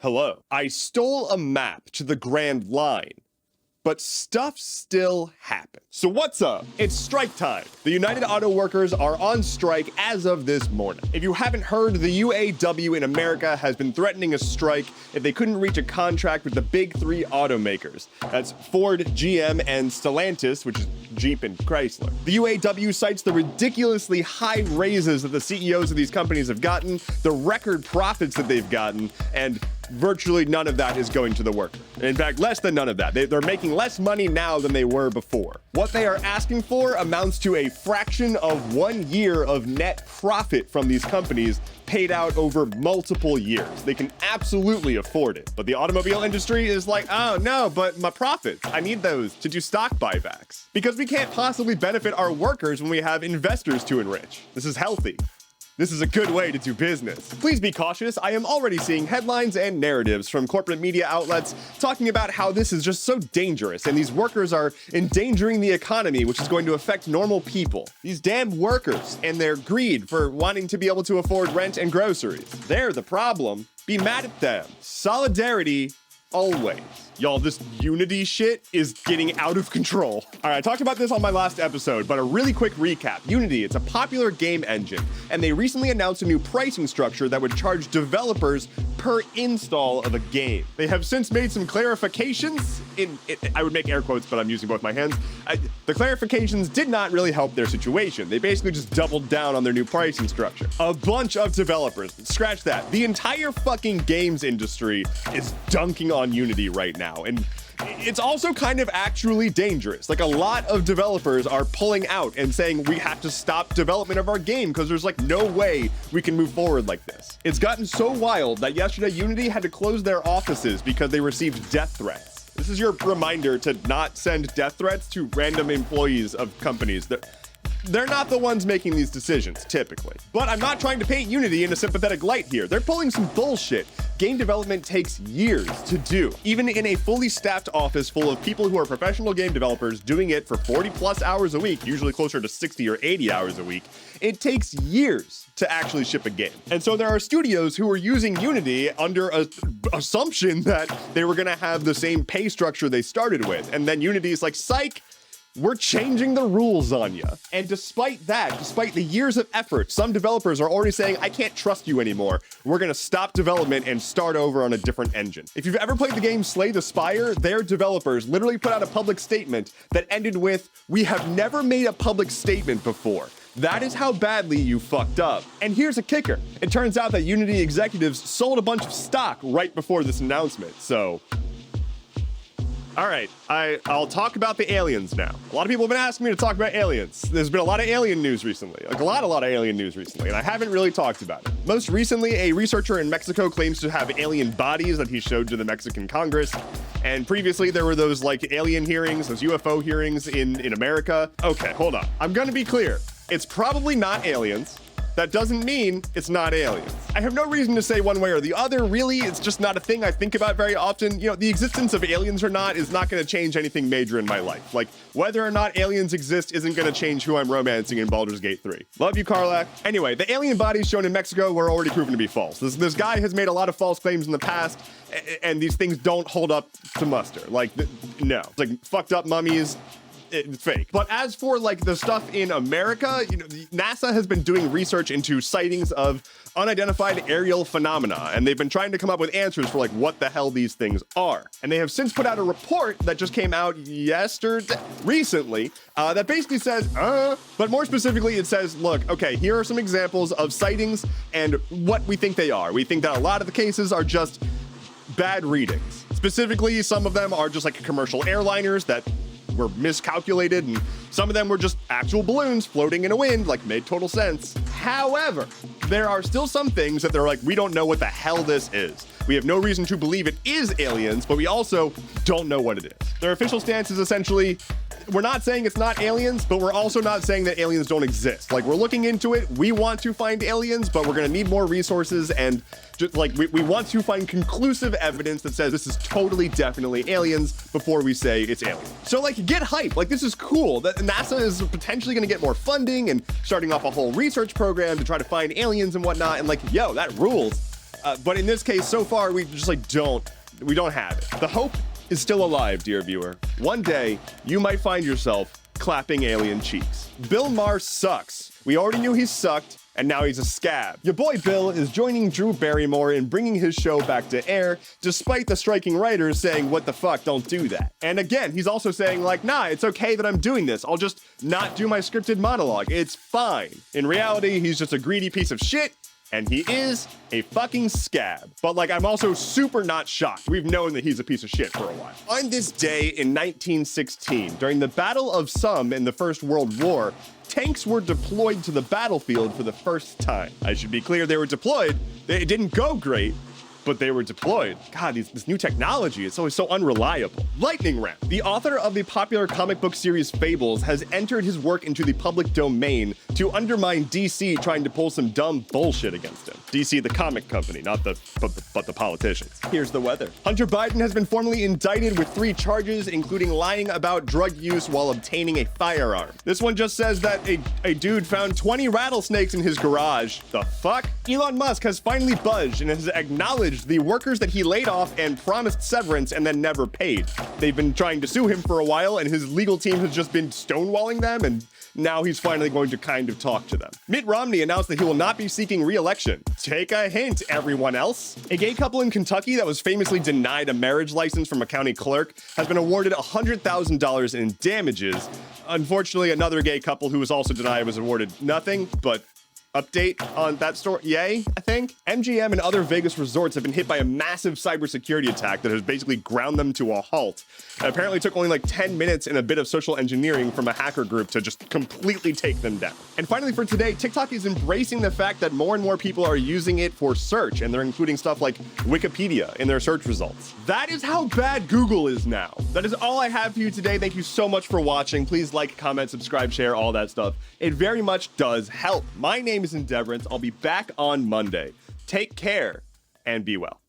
Hello. I stole a map to the Grand Line, but stuff still happens. So what's up? It's strike time. The United Auto Workers are on strike as of this morning. If you haven't heard, the UAW in America has been threatening a strike if they couldn't reach a contract with the big three automakers. That's Ford, GM, and Stellantis, which is Jeep and Chrysler. The UAW cites the ridiculously high raises that the CEOs of these companies have gotten, the record profits that they've gotten, and virtually none of that is going to the worker. In fact, less than none of that. They're making less money now than they were before. What they are asking for amounts to a fraction of 1 year of net profit from these companies paid out over multiple years. They can absolutely afford it. But the automobile industry is like, oh no, but my profits, I need those to do stock buybacks. Because we can't possibly benefit our workers when we have investors to enrich. This is healthy. This is a good way to do business. Please be cautious. I am already seeing headlines and narratives from corporate media outlets talking about how this is just so dangerous and these workers are endangering the economy, which is going to affect normal people. These damn workers and their greed for wanting to be able to afford rent and groceries. They're the problem. Be mad at them. Solidarity always. Y'all, this Unity shit is getting out of control. All right, I talked about this on my last episode, but a really quick recap. Unity, it's a popular game engine, and they recently announced a new pricing structure that would charge developers per install of a game. They have since made some clarifications I would make air quotes, but I'm using both my hands. The clarifications did not really help their situation. They basically just doubled down on their new pricing structure. A bunch of developers, scratch that. The entire fucking games industry is dunking on Unity right now. And it's also kind of actually dangerous. Like, a lot of developers are pulling out and saying we have to stop development of our game because there's like no way we can move forward like this. It's gotten so wild that yesterday Unity had to close their offices because they received death threats. This is your reminder to not send death threats to random employees of companies. They're not the ones making these decisions, typically. But I'm not trying to paint Unity in a sympathetic light here. They're pulling some bullshit. Game development takes years to do. Even in a fully staffed office full of people who are professional game developers doing it for 40 plus hours a week, usually closer to 60 or 80 hours a week, it takes years to actually ship a game. And so there are studios who are using Unity under an assumption that they were gonna have the same pay structure they started with. And then Unity is like, psych, we're changing the rules on you. And despite that, despite the years of effort, some developers are already saying, I can't trust you anymore. We're gonna stop development and start over on a different engine. If you've ever played the game Slay the Spire, their developers literally put out a public statement that ended with, we have never made a public statement before. That is how badly you fucked up. And here's a kicker. It turns out that Unity executives sold a bunch of stock right before this announcement, so. All right, I'll talk about the aliens now. A lot of people have been asking me to talk about aliens. There's been a lot of alien news recently, like a lot of alien news recently, and I haven't really talked about it. Most recently, a researcher in Mexico claims to have alien bodies that he showed to the Mexican Congress. And previously there were those like alien hearings, those UFO hearings in America. Okay, hold on. I'm gonna be clear. It's probably not aliens. That doesn't mean it's not aliens. I have no reason to say one way or the other, really. It's just not a thing I think about very often. You know, the existence of aliens or not is not gonna change anything major in my life. Like, whether or not aliens exist isn't gonna change who I'm romancing in Baldur's Gate 3. Love you, Karlak. Anyway, the alien bodies shown in Mexico were already proven to be false. This guy has made a lot of false claims in the past, and these things don't hold up to muster. Like, no. Like, fucked up mummies, it's fake. But as for like the stuff in America, you know, NASA has been doing research into sightings of unidentified aerial phenomena, and they've been trying to come up with answers for like what the hell these things are. And they have since put out a report that just came out recently, that basically says, but more specifically it says, look, okay, here are some examples of sightings and what we think they are. We think that a lot of the cases are just bad readings. Specifically, some of them are just like commercial airliners that were miscalculated, and some of them were just actual balloons floating in a wind, like made total sense. However, there are still some things that they're like, we don't know what the hell this is. We have no reason to believe it is aliens, but we also don't know what it is. Their official stance is essentially, we're not saying it's not aliens, but we're also not saying that aliens don't exist. Like, we're looking into it. We want to find aliens, but we're gonna need more resources, and just like we want to find conclusive evidence that says this is totally definitely aliens before we say it's aliens. So like, get hype. Like, this is cool that NASA is potentially gonna get more funding and starting off a whole research program to try to find aliens and whatnot. And like, yo, that rules. But in this case, so far, we just we don't have it. The hope is still alive, dear viewer. One day, you might find yourself clapping alien cheeks. Bill Maher sucks. We already knew he sucked, and now he's a scab. Your boy Bill is joining Drew Barrymore in bringing his show back to air, despite the striking writers saying, what the fuck, don't do that. And again, he's also saying like, nah, it's okay that I'm doing this. I'll just not do my scripted monologue. It's fine. In reality, he's just a greedy piece of shit, and he is a fucking scab. But like, I'm also super not shocked. We've known that he's a piece of shit for a while. On this day in 1916, during the Battle of Somme in the First World War, tanks were deployed to the battlefield for the first time. I should be clear, they were deployed. It didn't go great, but they were deployed. God, this new technology is always so unreliable. Lightning round. The author of the popular comic book series Fables has entered his work into the public domain to undermine DC trying to pull some dumb bullshit against him. DC, the comic company, not the politicians. Here's the weather. Hunter Biden has been formally indicted with 3 charges, including lying about drug use while obtaining a firearm. This one just says that a dude found 20 rattlesnakes in his garage. The fuck? Elon Musk has finally budged and has acknowledged the workers that he laid off and promised severance and then never paid. They've been trying to sue him for a while, and his legal team has just been stonewalling them, and now he's finally going to kind of talk to them. Mitt Romney announced that he will not be seeking re-election. Take a hint, everyone else. A gay couple in Kentucky that was famously denied a marriage license from a county clerk has been awarded $100,000 in damages. Unfortunately, another gay couple who was also denied was awarded nothing, but update on that story, yay, I think. MGM and other Vegas resorts have been hit by a massive cybersecurity attack that has basically ground them to a halt. It apparently took only like 10 minutes and a bit of social engineering from a hacker group to just completely take them down. And finally for today, TikTok is embracing the fact that more and more people are using it for search, and they're including stuff like Wikipedia in their search results. That is how bad Google is now. That is all I have for you today. Thank you so much for watching. Please like, comment, subscribe, share, all that stuff. It very much does help. My name is Endeavorance. I'll be back on Monday. Take care and be well.